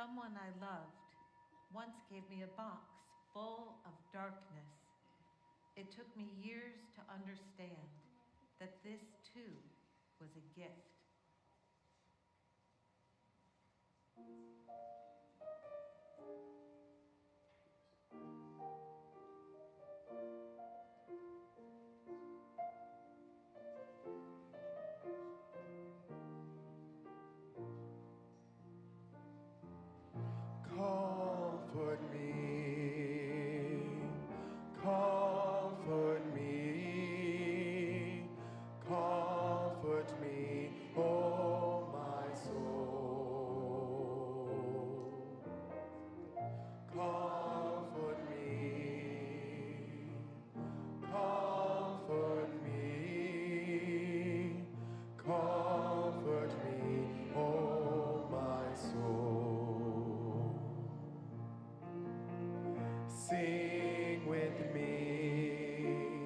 Someone I loved once gave me a box full of darkness. It took me years to understand that this too was a gift. Comfort me, comfort me, comfort me, oh my soul. Comfort me, comfort me, comfort me, oh my soul. Sing with me,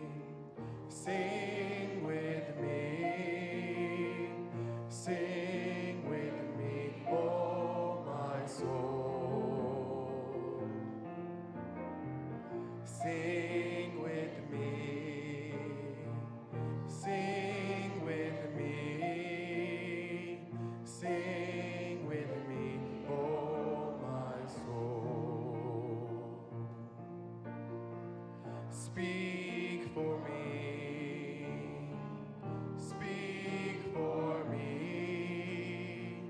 sing with me, sing with me, oh my soul. Sing with me, sing with me, sing with me, oh my soul. Speak for me, speak for me,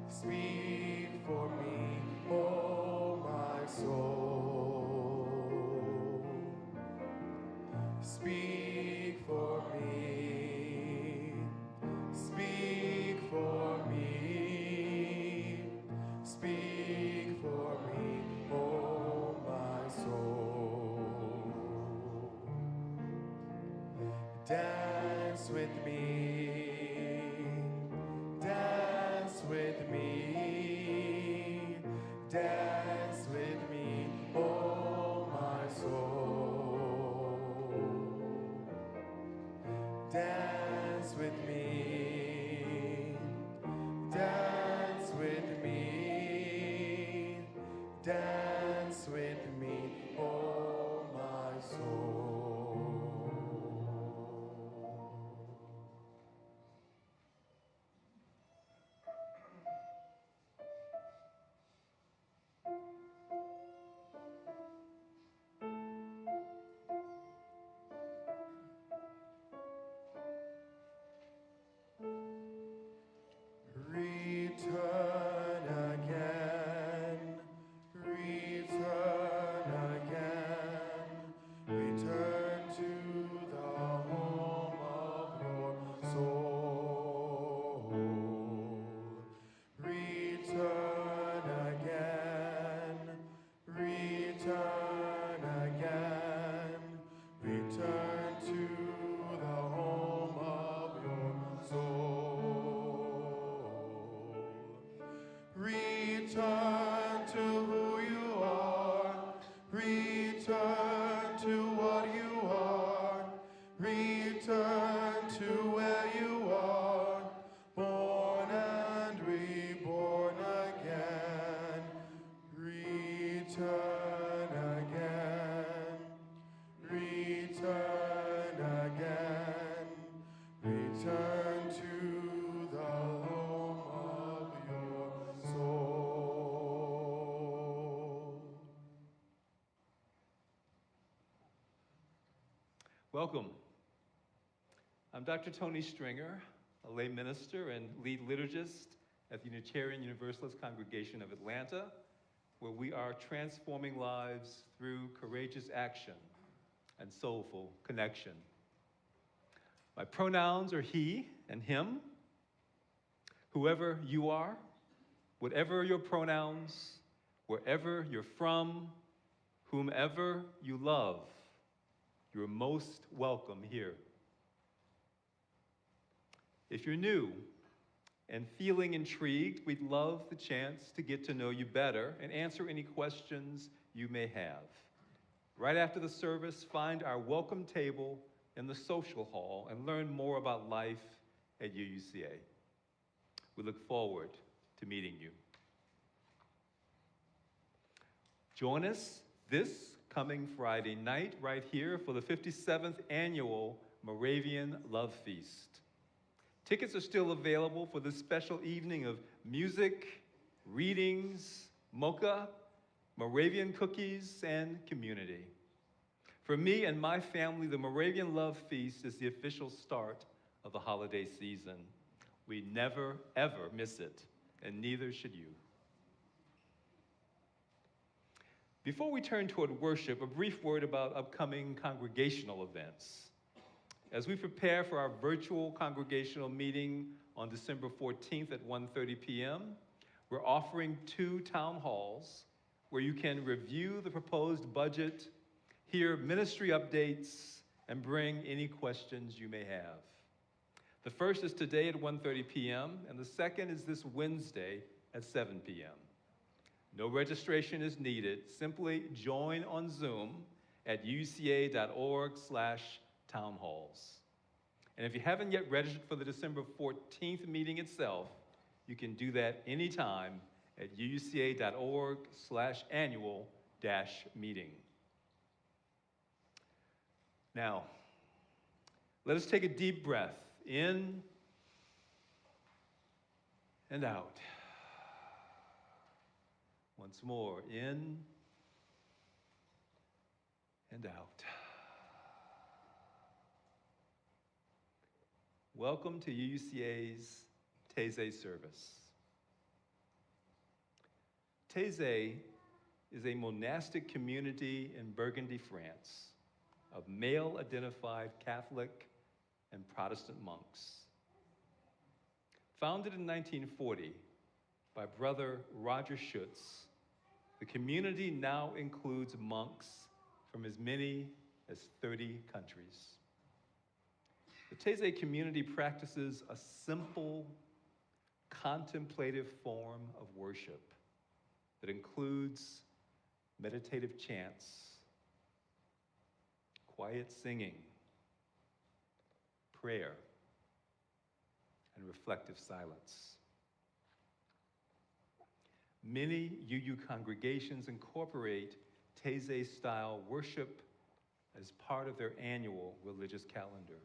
speak for me, oh my soul. Speak for me, speak for me, speak for me, oh my soul. Dance with me, dance with me, dance with me, oh my soul. Dance with me, dance with me, dance with me, oh my soul. Return again, return again, return to the home of your soul. Return again, return again, return to the home of your soul. Return to who you are, return to what you are, return to where you are, born and reborn again. Return again, return again, return to the home of your soul. Welcome. I'm Dr. Tony Stringer, a lay minister and lead liturgist at the Unitarian Universalist Congregation of Atlanta, where we are transforming lives through courageous action and soulful connection. My pronouns are he and him. Whoever you are, whatever your pronouns, wherever you're from, whomever you love, you're most welcome here. If you're new and feeling intrigued, we'd love the chance to get to know you better and answer any questions you may have. Right after the service, find our welcome table in the social hall and learn more about life at UUCA. We look forward to meeting you. Join us this coming Friday night right here for the 57th Annual Moravian Love Feast. Tickets are still available for this special evening of music, readings, mocha, Moravian cookies, and community. For me and my family, the Moravian Love Feast is the official start of the holiday season. We never, ever miss it, and neither should you. Before we turn toward worship, a brief word about upcoming congregational events. As we prepare for our virtual congregational meeting on December 14th at 1:30 p.m., we're offering 2 town halls where you can review the proposed budget, hear ministry updates, and bring any questions you may have. The first is today at 1:30 p.m., and the second is this Wednesday at 7 p.m. No registration is needed. Simply join on Zoom at uca.org/townhalls. And if you haven't yet registered for the December 14th meeting itself, you can do that anytime at uuca.org/annual-meeting. Now, let us take a deep breath in and out. Once more, in and out. Welcome to UUCA's Taizé service. Taizé is a monastic community in Burgundy, France, of male-identified Catholic and Protestant monks. Founded in 1940 by Brother Roger Schutz, the community now includes monks from as many as 30 countries. The Taizé community practices a simple, contemplative form of worship that includes meditative chants, quiet singing, prayer, and reflective silence. Many UU congregations incorporate Taize-style worship as part of their annual religious calendar.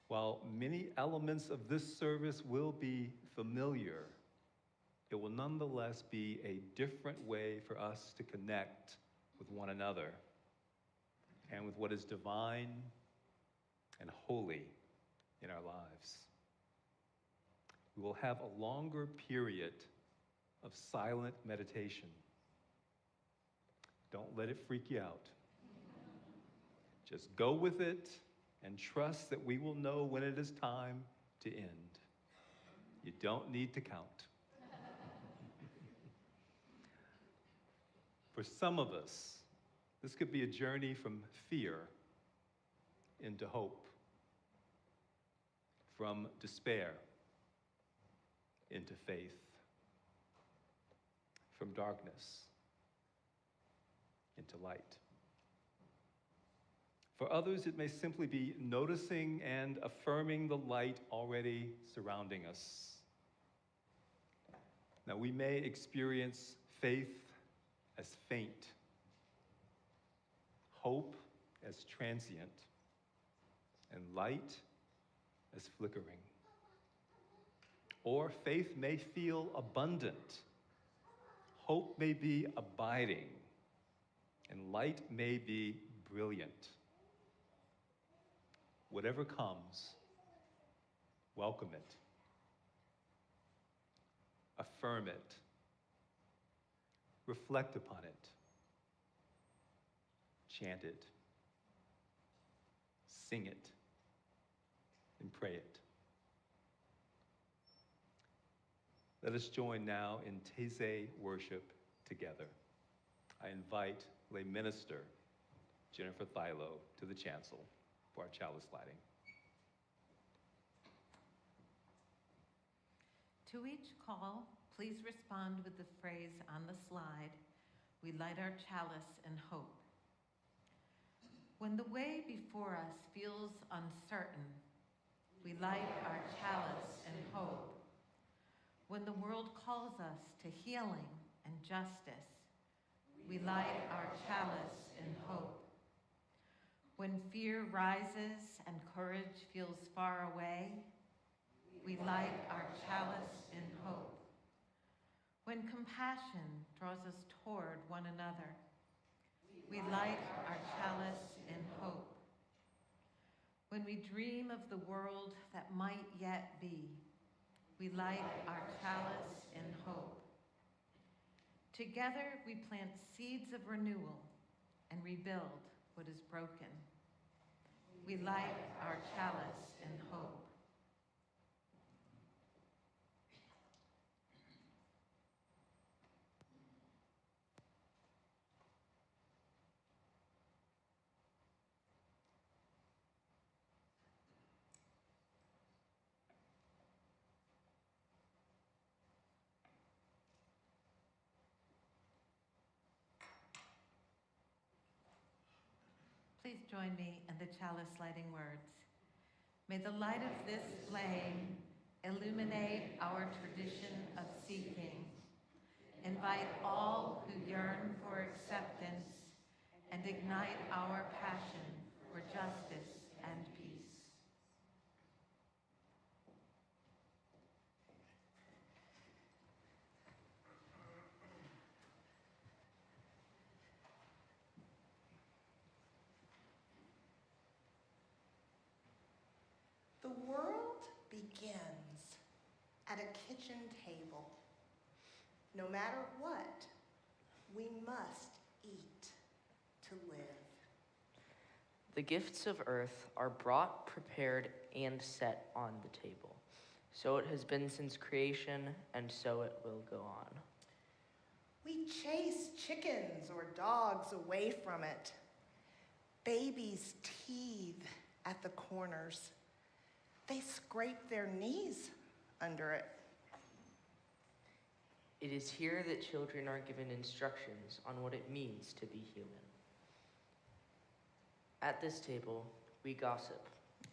While many elements of this service will be familiar, it will nonetheless be a different way for us to connect with one another and with what is divine and holy in our lives. We will have a longer period of silent meditation. Don't let it freak you out. Just go with it and trust that we will know when it is time to end. You don't need to count. For some of us, this could be a journey from fear into hope, from despair into faith, from darkness into light. For others, it may simply be noticing and affirming the light already surrounding us. Now, we may experience faith as faint, hope as transient, and light as flickering. Or faith may feel abundant, hope may be abiding, and light may be brilliant. Whatever comes, welcome it, affirm it, reflect upon it, chant it, sing it, and pray it. Let us join now in Taizé worship together. I invite lay minister Jennifer Thilo to the chancel for our chalice lighting. To each call, please respond with the phrase on the slide, "We light our chalice in hope." When the way before us feels uncertain, we light our chalice in hope. When the world calls us to healing and justice, we light our chalice in hope. When fear rises and courage feels far away, we light our chalice in hope. When compassion draws us toward one another, we light our chalice in hope. When we dream of the world that might yet be, we light our chalice in hope. Together we plant seeds of renewal and rebuild what is broken. We light our chalice in hope. Please join me in the chalice lighting words. May the light of this flame illuminate our tradition of seeking. Invite all who yearn for acceptance and ignite our passion for justice and peace. The world begins at a kitchen table. No matter what, we must eat to live. The gifts of earth are brought, prepared, and set on the table. So it has been since creation, and so it will go on. We chase chickens or dogs away from it. Babies teethe at the corners. They scrape their knees under it. It is here that children are given instructions on what it means to be human. At this table, we gossip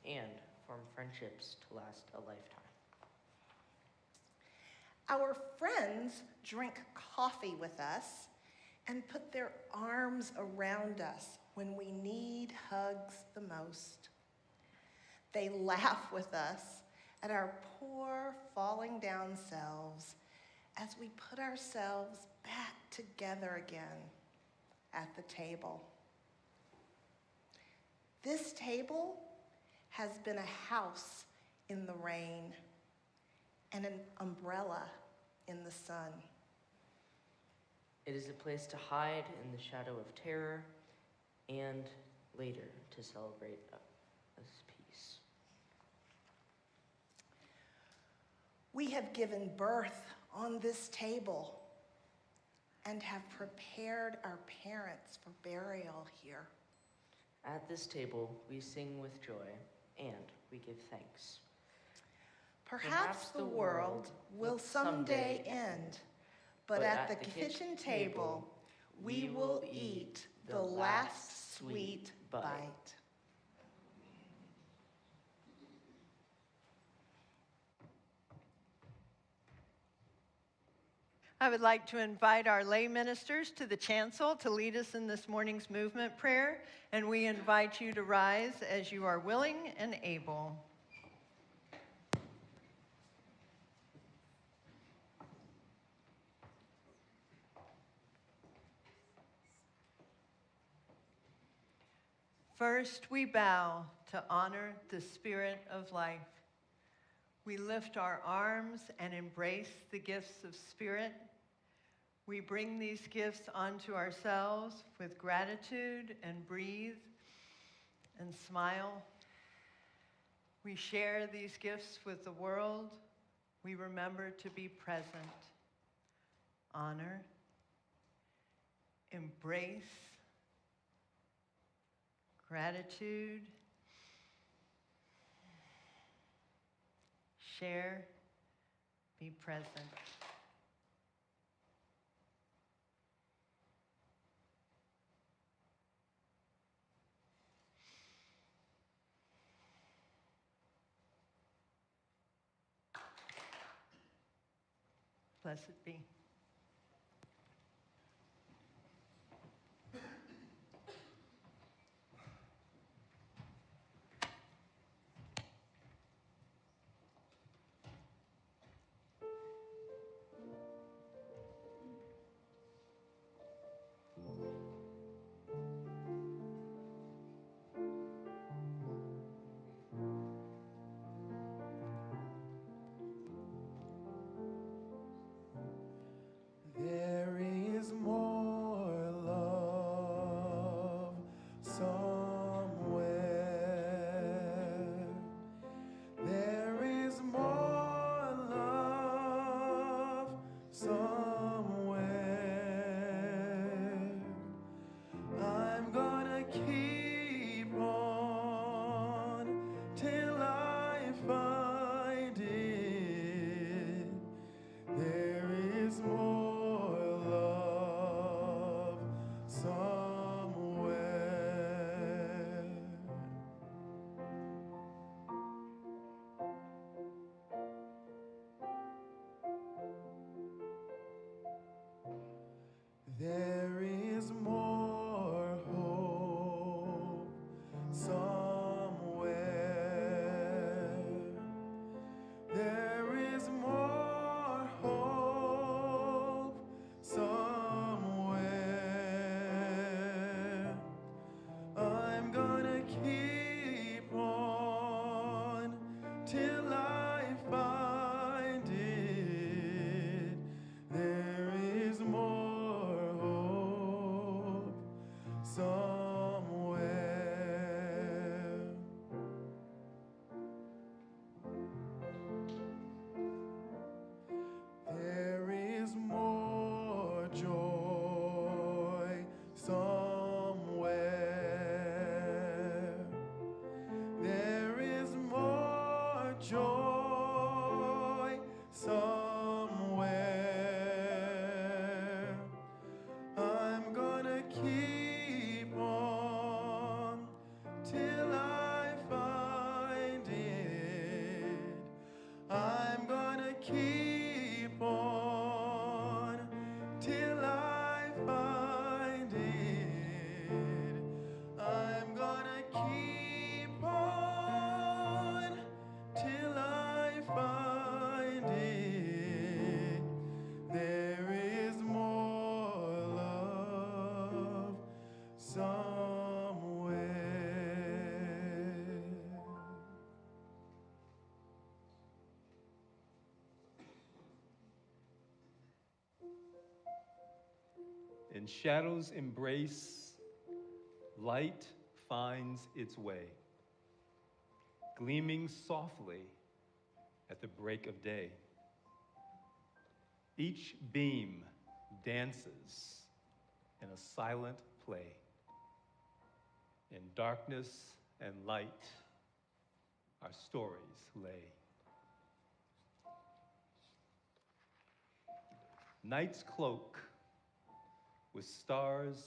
and form friendships to last a lifetime. Our friends drink coffee with us and put their arms around us when we need hugs the most. They laugh with us at our poor, falling down selves as we put ourselves back together again at the table. This table has been a house in the rain and an umbrella in the sun. It is a place to hide in the shadow of terror and later to celebrate this peace. We have given birth on this table and have prepared our parents for burial here. At this table, we sing with joy and we give thanks. Perhaps the world will someday end, but at the kitchen table, we will eat the last sweet bite. I would like to invite our lay ministers to the chancel to lead us in this morning's movement prayer, and we invite you to rise as you are willing and able. First, we bow to honor the Spirit of life. We lift our arms and embrace the gifts of Spirit. We bring these gifts onto ourselves with gratitude and breathe and smile. We share these gifts with the world. We remember to be present, honor, embrace, gratitude, share, be present. Blessed be. shadows embrace, light finds its way, gleaming softly at the break of day. Each beam dances in a silent play. In darkness and light, our stories lay. Night's cloak with stars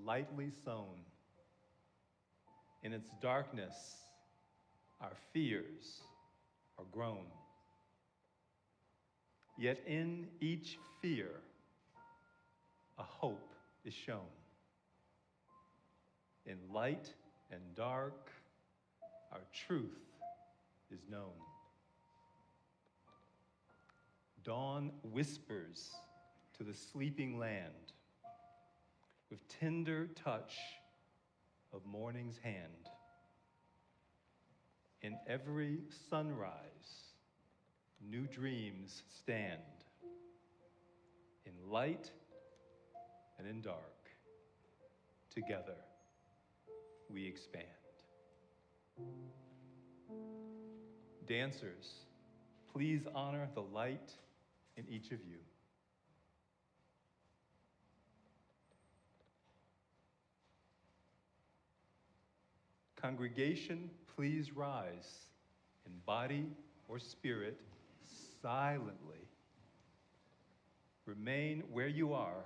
lightly sewn. In its darkness, our fears are grown. Yet in each fear, a hope is shown. In light and dark, our truth is known. Dawn whispers to the sleeping land with tender touch of morning's hand. In every sunrise, new dreams stand. In light and in dark, together we expand. Dancers, please honor the light in each of you. Congregation, please rise in body or spirit silently. Remain where you are,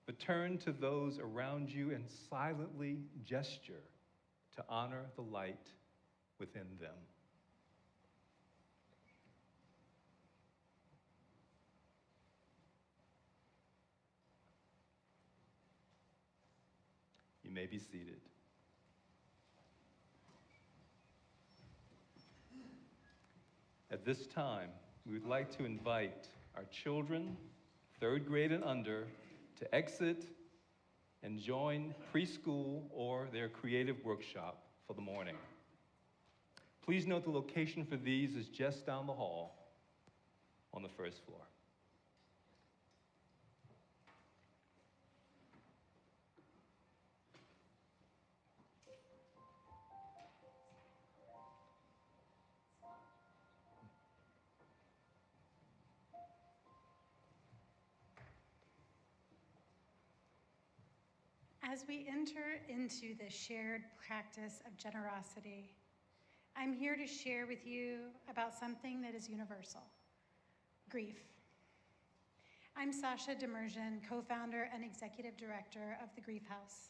but turn to those around you and silently gesture to honor the light within them. You may be seated. At this time, we would like to invite our children, 3rd grade and under, to exit and join preschool or their creative workshop for the morning. Please note the location for these is just down the hall on the 1st floor. As we enter into the shared practice of generosity, I'm here to share with you about something that is universal: grief. I'm Sasha Demerjian, co-founder and executive director of the Grief House.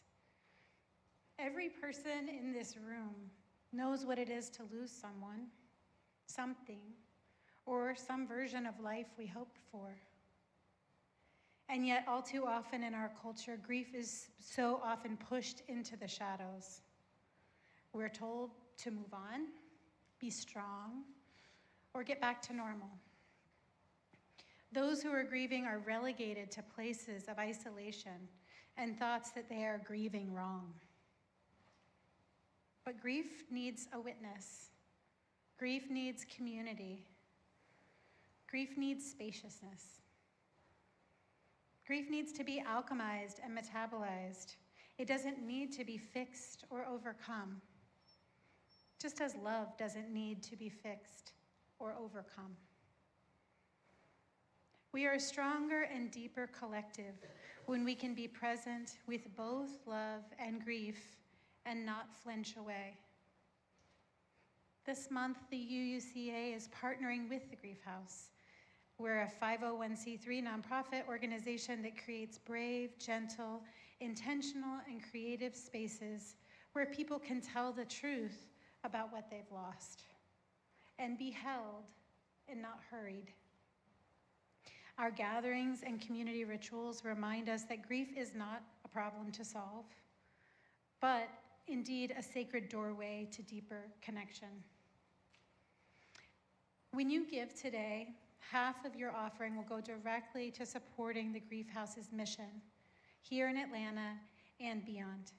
Every person in this room knows what it is to lose someone, something, or some version of life we hoped for. And yet, all too often in our culture, grief is so often pushed into the shadows. We're told to move on, be strong, or get back to normal. Those who are grieving are relegated to places of isolation and thoughts that they are grieving wrong. But grief needs a witness. Grief needs community. Grief needs spaciousness. Grief needs to be alchemized and metabolized. It doesn't need to be fixed or overcome, just as love doesn't need to be fixed or overcome. We are a stronger and deeper collective when we can be present with both love and grief and not flinch away. This month, the UUCA is partnering with the Grief House. We're a 501c3 nonprofit organization that creates brave, gentle, intentional, and creative spaces where people can tell the truth about what they've lost and be held and not hurried. Our gatherings and community rituals remind us that grief is not a problem to solve, but indeed a sacred doorway to deeper connection. When you give today, half of your offering will go directly to supporting the Grief House's mission here in Atlanta and beyond.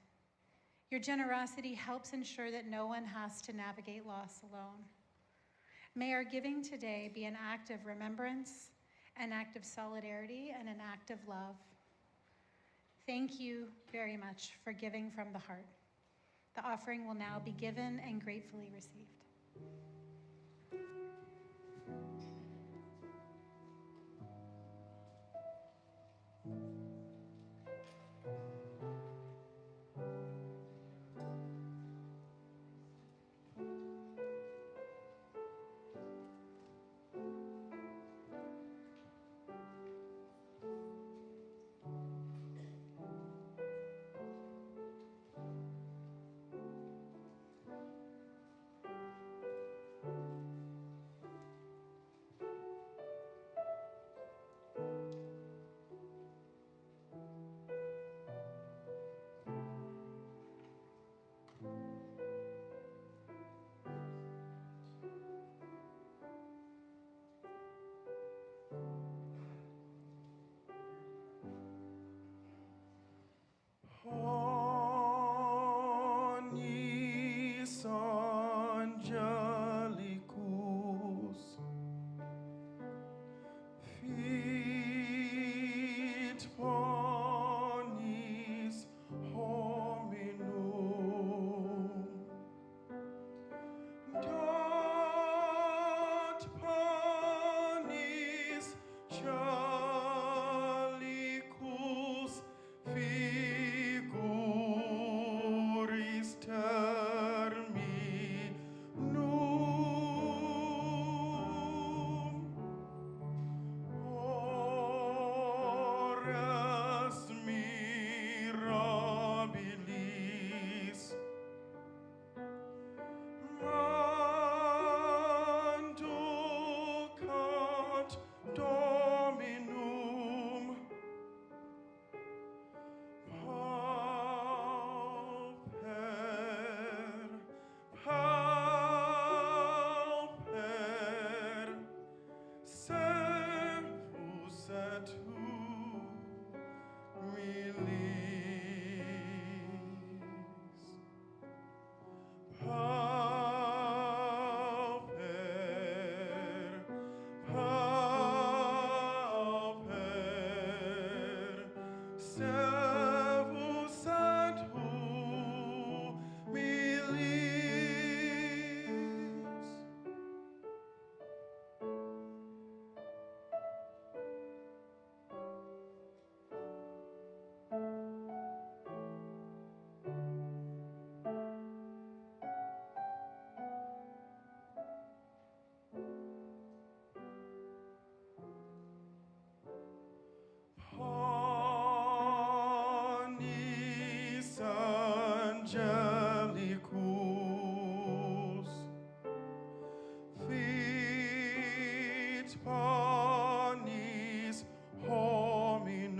Your generosity helps ensure that no one has to navigate loss alone. May our giving today be an act of remembrance, an act of solidarity, and an act of love. Thank you very much for giving from the heart. The offering will now be given and gratefully received. Ognis angelicus fit ponis hominum dat panis calicus figuris terminum horas mirabilis manducat Dominum pauper, pauper, servus et humilis. Pauper, pauper, servus et humilis. Panis angelicus fit panis hominum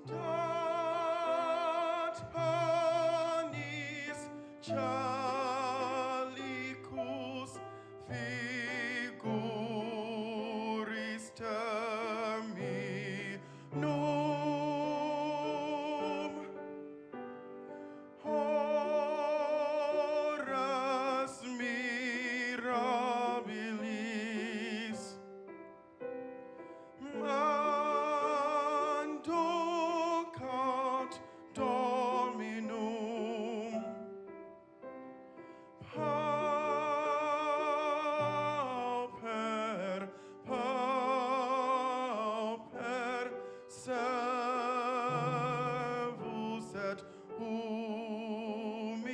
dat panis calicus figuris terminum horas mirabilis manducat Dominum pauper, pauper, servus et humilis.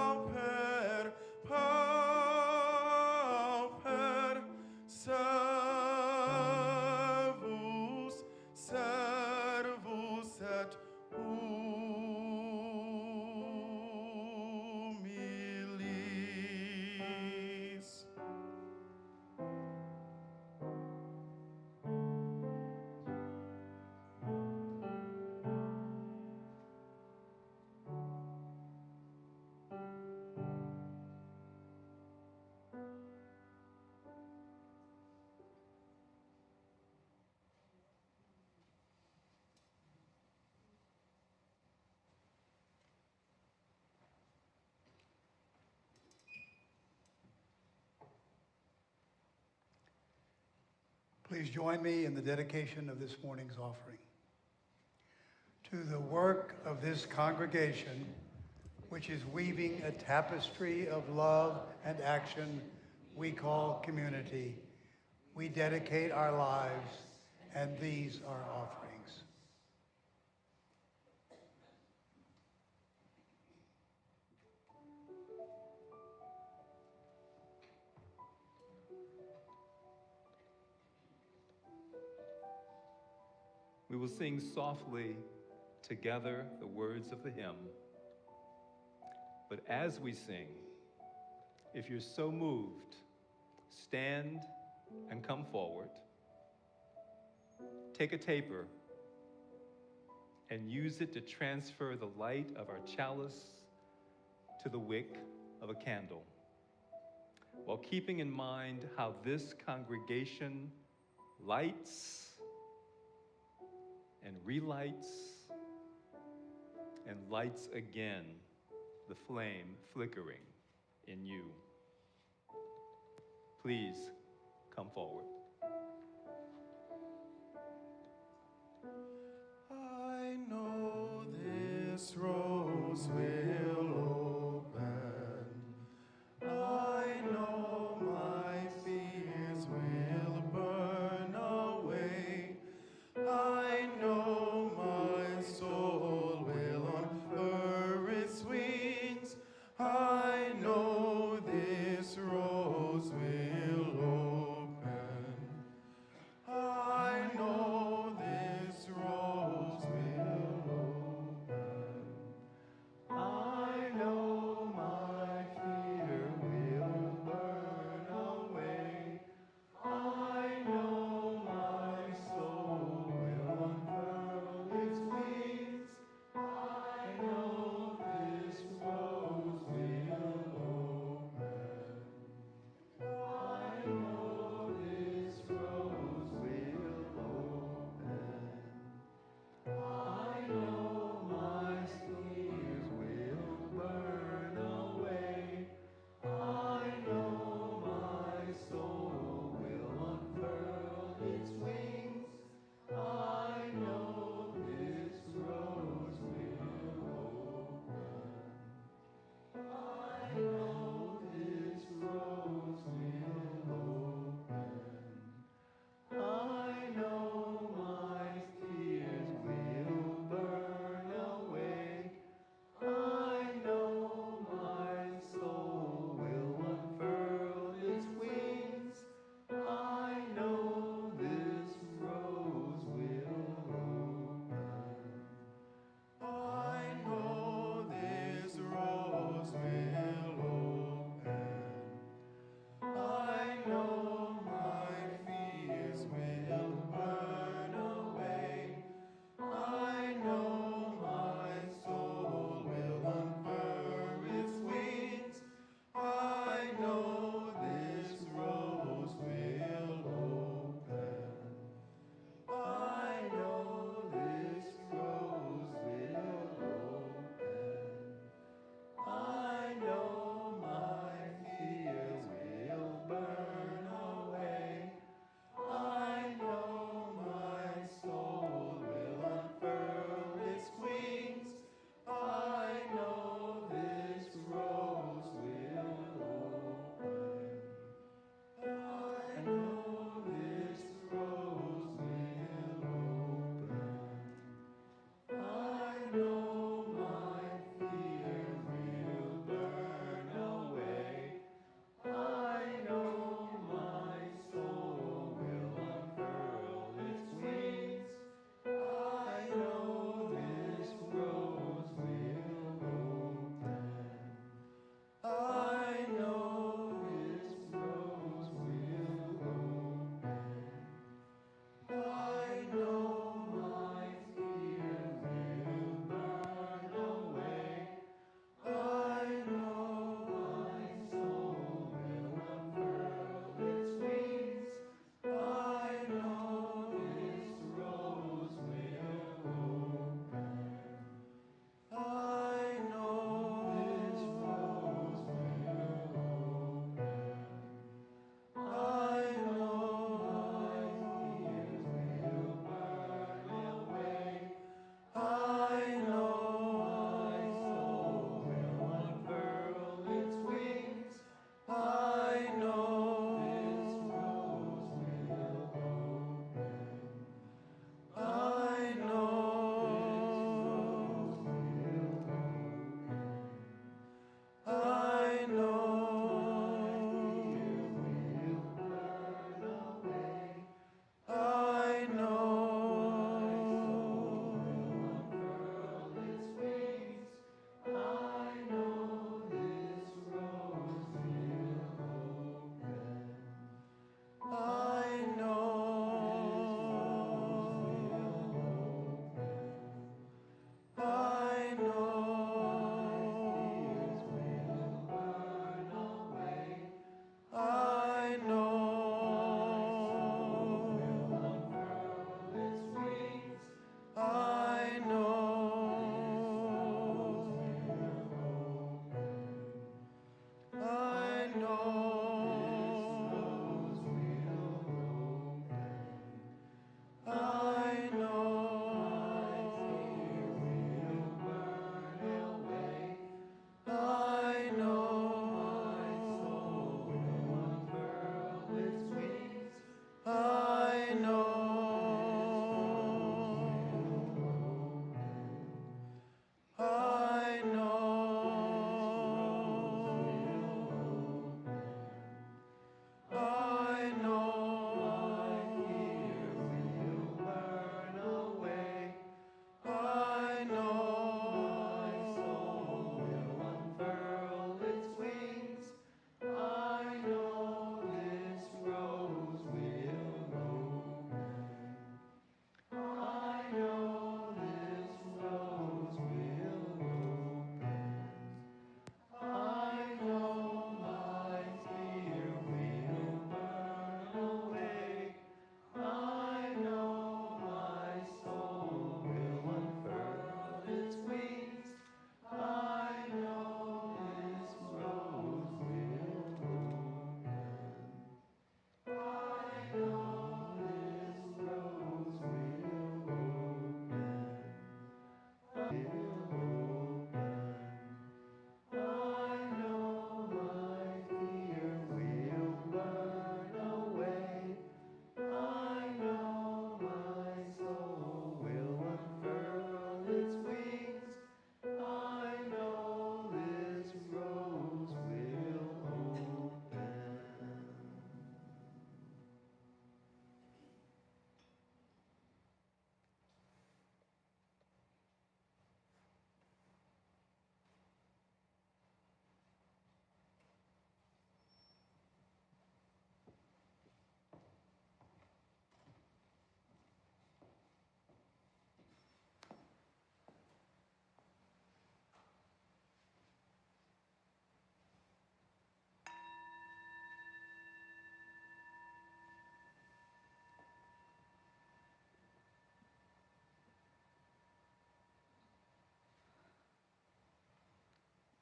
Pauper, pauper, servus, servus et humilis. Please join me in the dedication of this morning's offering. To the work of this congregation, which is weaving a tapestry of love and action we call community, we dedicate our lives, and these are offerings. We will sing softly together the words of the hymn. But as we sing, if you're so moved, stand and come forward. Take a taper and use it to transfer the light of our chalice to the wick of a candle, while keeping in mind how this congregation lights and relights and lights again the flame flickering in you. Please come forward. I know this rose will open. I know my fears will burn away. I know my soul will unfurl its wings. I know this rose will open. I know this rose will open.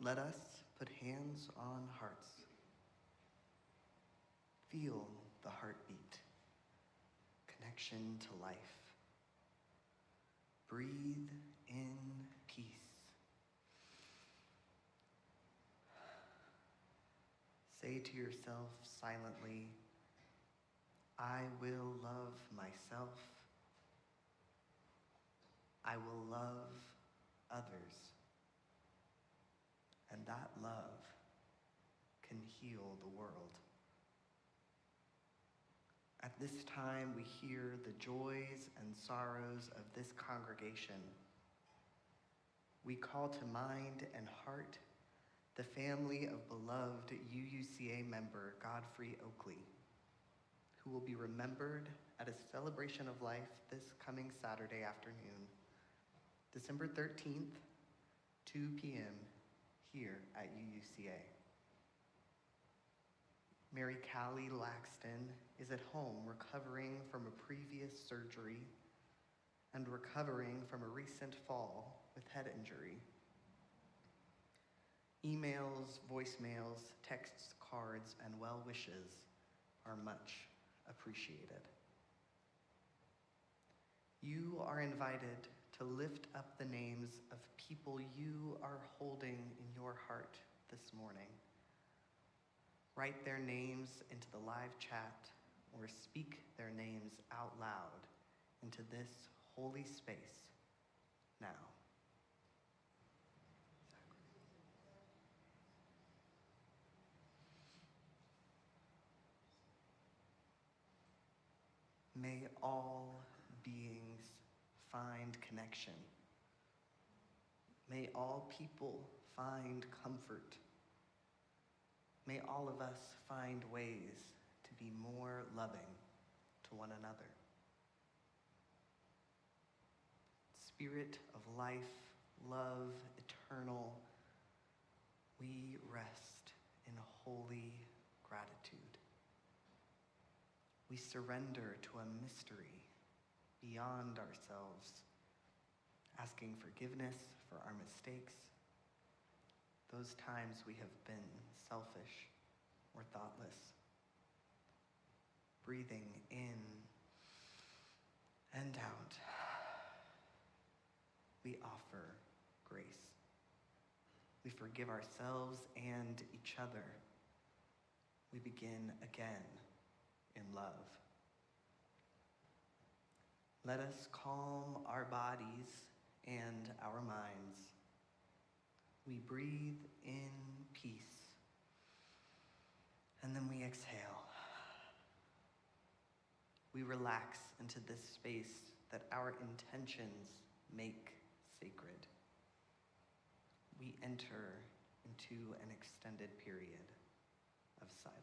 Let us put hands on hearts. Feel the heartbeat, connection to life. Breathe in peace. Say to yourself silently, I will love myself. I will love others. And that love can heal the world. At this time, we hear the joys and sorrows of this congregation. We call to mind and heart the family of beloved UUCA member Godfrey Oakley, who will be remembered at a celebration of life this coming Saturday afternoon, December 13th, 2 p.m., here at UUCA. Mary Callie Laxton is at home recovering from a previous surgery and recovering from a recent fall with head injury. Emails, voicemails, texts, cards, and well wishes are much appreciated. You are invited to lift up the names of people you are holding in your heart this morning. Write their names into the live chat or speak their names out loud into this holy space now. May all beings find connection. May all people find comfort. May all of us find ways to be more loving to one another. Spirit of life, love, eternal, we rest in holy gratitude. We surrender to a mystery beyond ourselves, asking forgiveness for our mistakes, those times we have been selfish or thoughtless. Breathing in and out, we offer grace. We forgive ourselves and each other. We begin again in love. Let us calm our bodies and our minds. We breathe in peace, and then we exhale. We relax into this space that our intentions make sacred. We enter into an extended period of silence.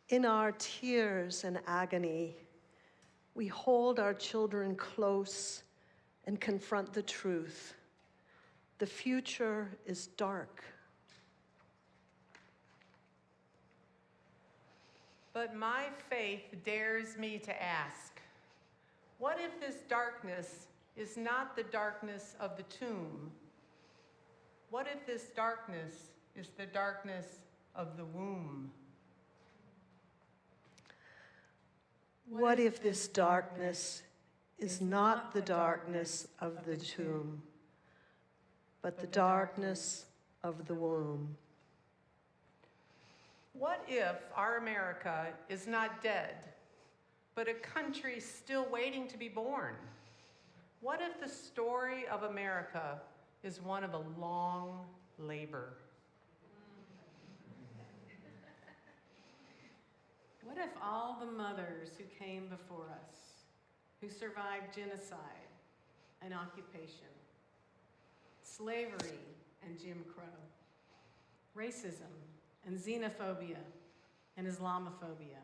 In our tears and agony, we hold our children close and confront the truth. The future is dark. But my faith dares me to ask, what if this darkness is not the darkness of the tomb? What if this darkness is the darkness of the womb? What if this darkness is not the darkness of the tomb, but the darkness of the womb? What if our America is not dead, but a country still waiting to be born? What if the story of America is one of a long labor? What if all the mothers who came before us, who survived genocide and occupation, slavery and Jim Crow, racism and xenophobia and Islamophobia,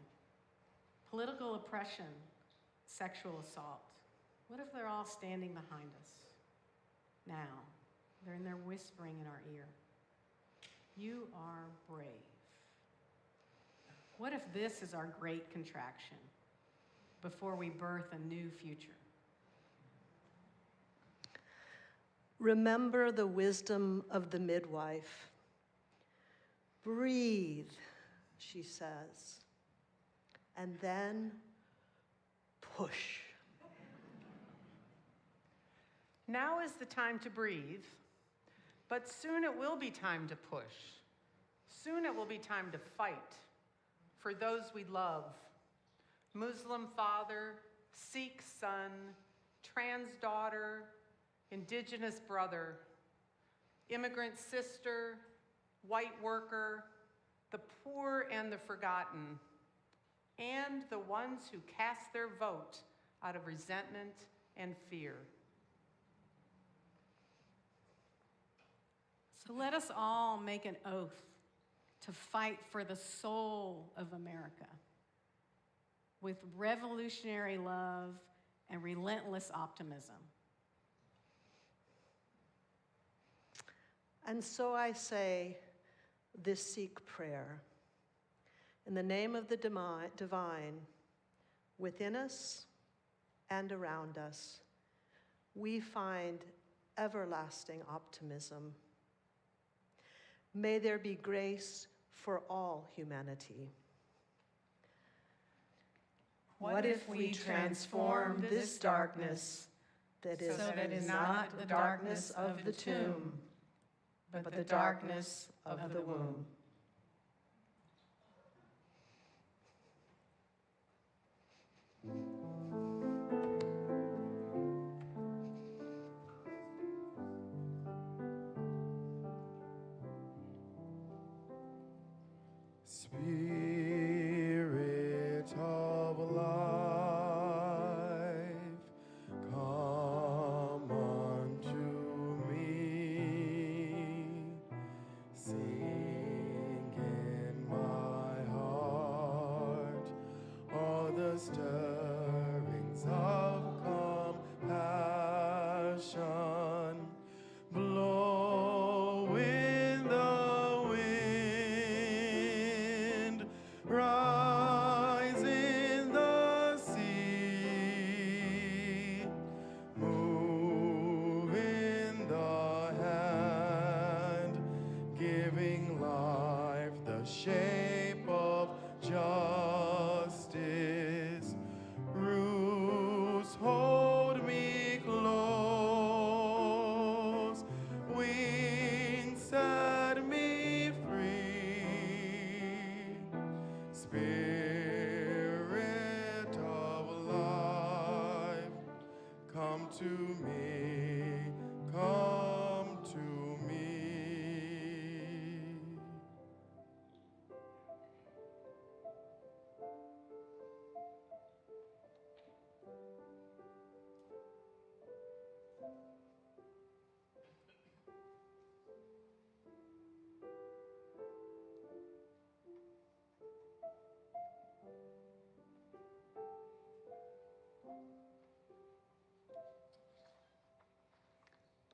political oppression, sexual assault, what if they're all standing behind us now? They're whispering in our ear, "You are brave." What if this is our great contraction before we birth a new future? Remember the wisdom of the midwife. Breathe, she says, and then push. Now is the time to breathe, but soon it will be time to push. Soon it will be time to fight for those we love. Muslim father, Sikh son, trans daughter, indigenous brother, immigrant sister, white worker, the poor and the forgotten, and the ones who cast their vote out of resentment and fear. So let us all make an oath to fight for the soul of America with revolutionary love and relentless optimism. And so I say this Sikh prayer. In the name of the divine, within us and around us, we find everlasting optimism. May there be grace for all humanity. What if we transform this darkness that is, so that it is not the darkness of the tomb, but the darkness of the womb? Spirit of life, come unto me. Sing in my heart all the stirrings of compassion. Blow in the wind, rise in the sea, move in the hand, giving life the shape of justice. Roots hold me close, wings set me free. Spirit of life, come to me, come to me.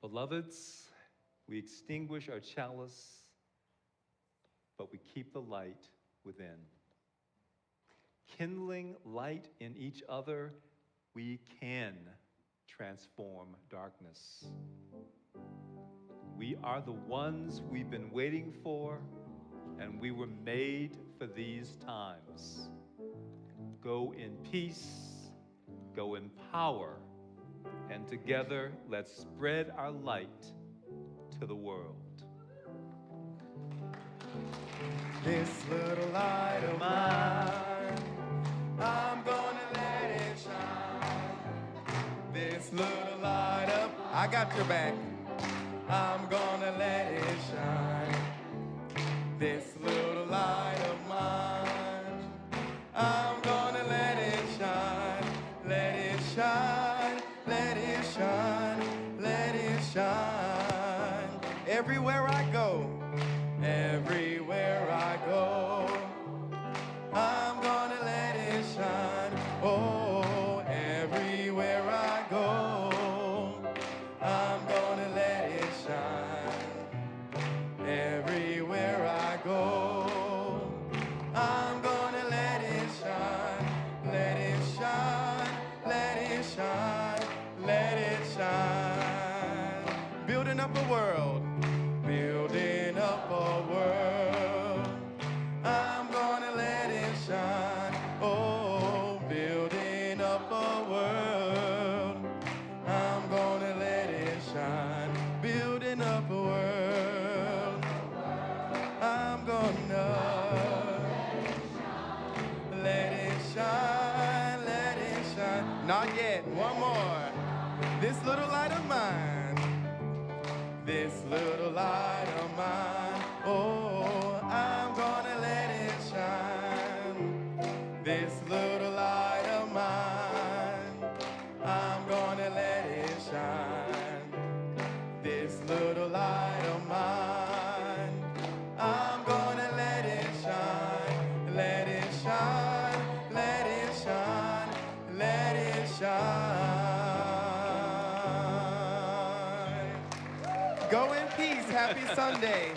Beloveds, we extinguish our chalice, but we keep the light within. Kindling light in each other, we can transform darkness. We are the ones we've been waiting for, and we were made for these times. Go in peace, go in power, and together let's spread our light to the world. This little light of mine, I'm gonna let it shine. This little light up, I got your back. I'm gonna let it shine. This little light of mine, I'm gonna let it shine. Let it shine, let it shine, let it shine. Everywhere I go, everywhere I go, I'm gonna let it shine. Oh, everywhere I go, I'm gonna let it shine. Everywhere I go, I'm gonna let it shine. Let it shine, let it shine, let it shine. Building up a world, building up a world. I'm gonna let it shine. Oh, building up a world. I'm gonna let it shine. Building up a world. I'm gonna let it shine, let it shine. Not yet, one more. This little light of mine, this little light of mine, oh, I'm gonna let it shine. This little light of mine, I'm gonna let it shine. This little light of mine, I'm gonna let it shine. Let it shine, let it shine, let it shine. Go in peace. Happy Sunday.